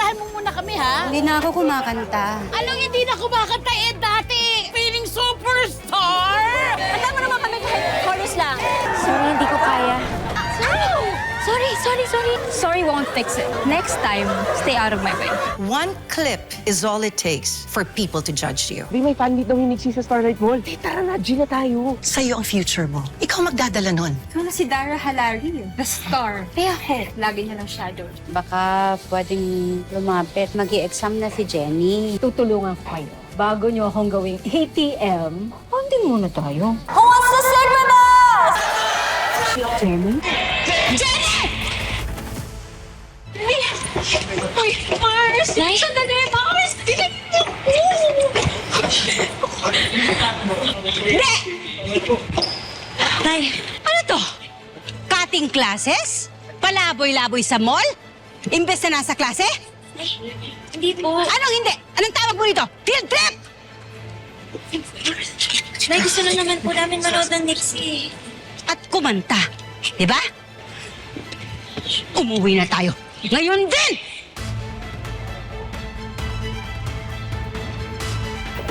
Papasayahan mo muna kami, ha? Hindi na ako kumakanta. Anong hindi na kumakanta dati? Feeling superstar! Kanta mo naman kami kahit chorus lang. Sorry, hindi ko kaya. Sorry won't fix it. Next time, stay out of my way. One clip is all it takes for people to judge you. May fan meet daw hinigsi sa Starlight Mall. Tara na, G na tayo. Sa'yo ang future mo. Ikaw magdadala nun. Ikaw na si Dara Halari, the star. Kaya ako, lagi niya ng shadow. Baka pwedeng lumapit. Mag-i-exam na si Jenny. Tutulungan ko kayo. Bago niyo akong gawing ATM, bonding muna tayo. Who wants to sing with us? Jenny? Uy, Mars! Sandali, Mars! Tay, ano to? Cutting classes? Palaboy-laboy sa mall? Imbes na nasa klase? Hindi po. Anong hindi? Anong tawag mo nito? Field trip! Nay, gusto lang naman po namin manood ng Nixie. At kumanta. Di ba? Umuwi na tayo. Ngayon din!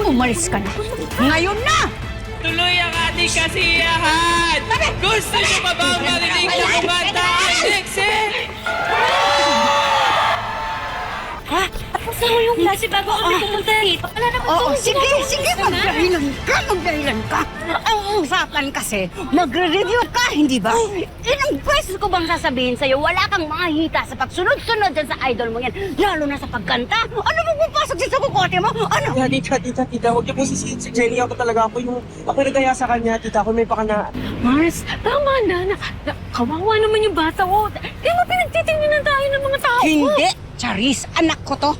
Umalis ka na. Ngayon na! Tuloy ang ating kasiyahan! Gusto niyo pa ba marinig na kumanta ang Nixie? Tapos na yung klase bago kami pumunta dito. Wala naman Oo, sige, magdahilan ka. Ang usapan kasi, magre-review ka, hindi ba? Ilang beses ko bang sasabihin sa'yo, wala kang makahita sa pagsunod-sunod dyan sa idol mo yan, lalo na sa pagkanta. Ano mo pupasok dyan sa kukote mo? Ano? Tita, huwag niyo po si Jenny. Ako talaga, ako nagaya sa kanya, tita. Ako may pakana. Mars, tama na. Kawawa naman yung bata ko. Di mo pinagtitingnan tayo ng mga tao. Hindi, Charis, anak ko to.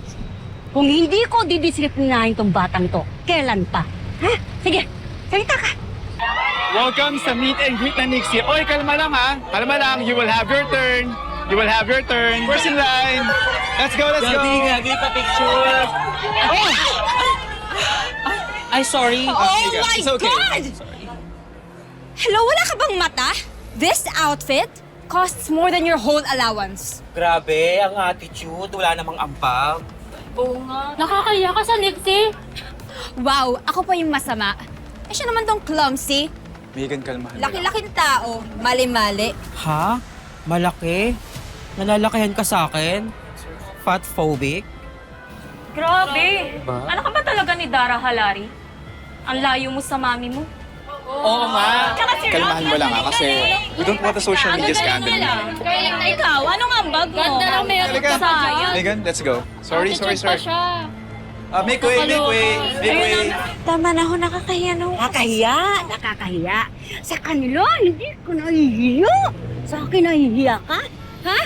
Kung hindi ko didisiplinahin tong batang to, kailan pa? Ha? Sige, salita ka. Welcome sa meet and greet na Nixie. Oy, kalma lang ha. Kalma lang. You will have your turn. You will have your turn. First in line. Let's go, let's go. Gabi pa picture. Oh! Ay, sorry. Oh my It's okay. God! Hello, wala ka bang mata? This outfit costs more than your whole allowance. Grabe, ang attitude. Wala namang ampag. Oo nga. Nakakaya ka sa Nixie. Wow, ako pa yung masama. Eh siya naman tong clumsy. Megan, kalmahan mo lang. Laki-laking tao, mali-mali. Ha? Malaki? Nalalakihan ka sa akin? Fat phobic? Grabe. Ano ka ba talaga ni Dara Halari? Ang layo mo sa mami mo. Oo nga. Kalmahan mo lang ha, kasi we don't want a social media scandal. Ikaw, anong ambag mo? Ganda lang meron ka sayang. Megan, let's go. Sorry. Make way. Tama na ako, nakakahiya na ako. Nakakahiya. Sa kanila, hindi ko nahihiya. Sa akin nahihiya ka? Ha?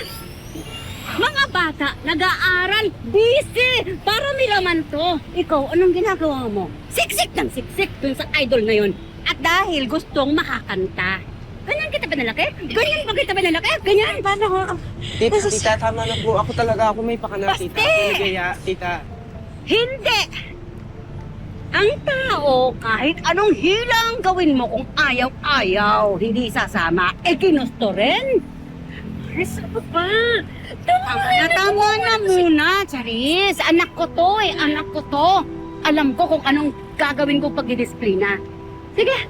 Mga bata, nag-aaral, busy, para may laman to. Ikaw, anong ginagawa mo? Siksik ng siksik dun sa idol na yun. At dahil gustong makakanta. Ganyan kita pinalaki? Ganyan ba kita pinalaki? Ganyan? Paano ko? Tita, tama na po. Ako may pakana, tita. Basti! Ako nagaya, tita. Hindi! Ang tao, kahit anong hilang gawin mo kung ayaw-ayaw, hindi sasama, eh ginusto rin. Maris, ano ba? Tama na muna, Charis. Anak ko to eh, anak ko to. Alam ko kung anong gagawin ko pag didisiplina. Sige,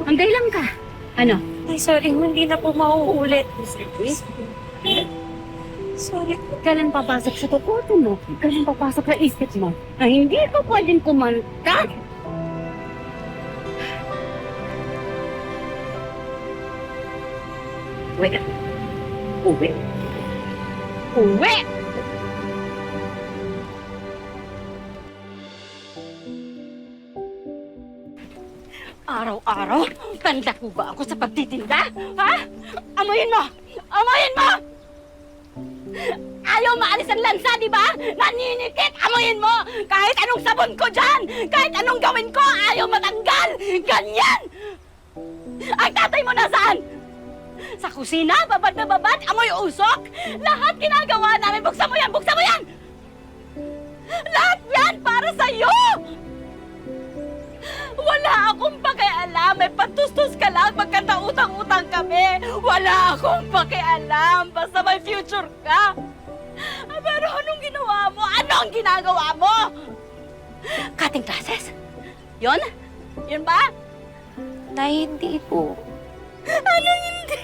hanggang lang ka. Ano? Ay, sorry, hindi na po mauulit. Sorry. Kailan papasok sa kukote mo? Kailan papasok sa isip mo? Na hindi ko pwedeng kumanta? Uwi. Araw-araw, tanda ko ba ako sa pagtitinda? Ha? Amoyin mo! Amoyin mo! Ayaw maalis ang lansa, di ba? Naninikit! Amoyin mo! Kahit anong sabon ko dyan! Kahit anong gawin ko, ayaw matanggal! Ganyan! Ang tatay mo nasaan? Sa kusina, babad na babad, amoy usok! Lahat ginagawa namin! Buksan mo yan! Buksan mo yan! Lahat yan para sa'yo! Wala akong pakialam. May patustos ka lang. Magkanta utang-utang kami. Wala akong pakialam. Basta may future ka. Pero anong ginawa mo? ang ginagawa mo? Cutting classes? Yon? Yun ba? Nay, hindi po. Anong hindi?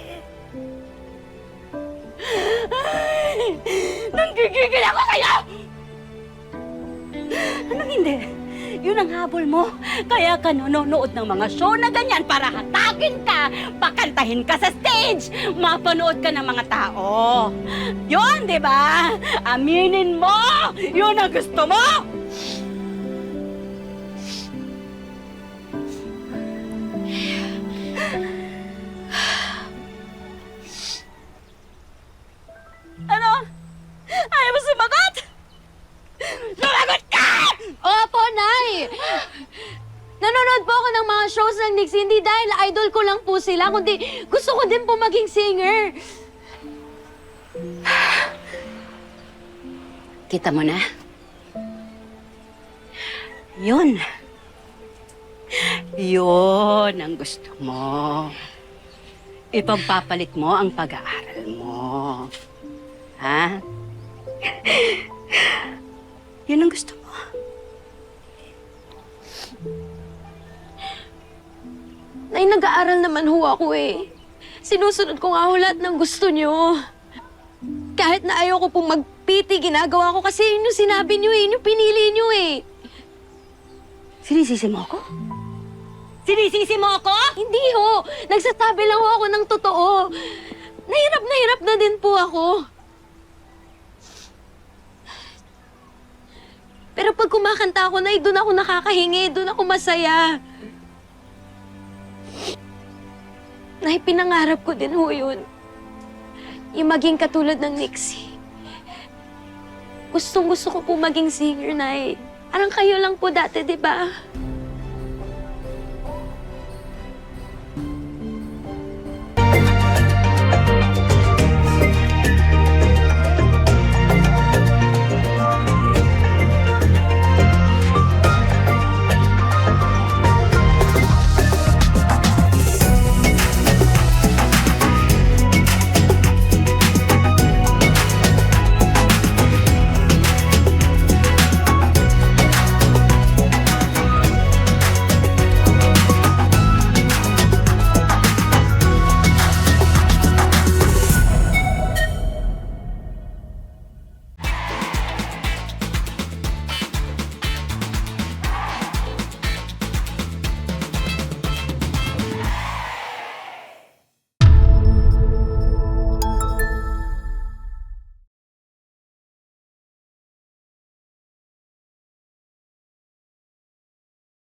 Ay, nanggigigil ako sa'yo! Anong hindi? Yun ang habol mo. Kaya ka nanonood ng mga show na ganyan para hatakin ka, pakantahin ka sa stage, mapanood ka ng mga tao. Yun, di ba? Aminin mo! Yun ang gusto mo! Ano? Ayaw mo sumagot? Sumagot ka! Opo, Nay! Nanonood po ako ng mga shows ng Nixie, hindi dahil idol ko lang po sila, kundi gusto ko din po maging singer. Kita mo na? Yun. Yun ang gusto mo. Ipagpapalit mo ang pag-aaral mo. Ha? Yun ang gusto mo. Nay, nag-aaral naman ho ako eh. Sinusunod ko nga ho lahat ng gusto niyo. Kahit na ayaw ko pong mag-PT, ginagawa ko kasi yun yung sinabi niyo eh, yun yung pinili niyo eh. Sinisisi mo ako? Sinisisi mo ako? Hindi ho, nagsasabi lang ho ako ng totoo. Nahirap na din po ako. Pero pag kumakanta ako, Nay, doon ako nakakahingi, doon ako masaya. Nay, pinangarap ko din ho yun. Yung maging katulad ng Nixie. Gustong-gusto ko po maging singer, Nay. Parang kayo lang po dati, di ba?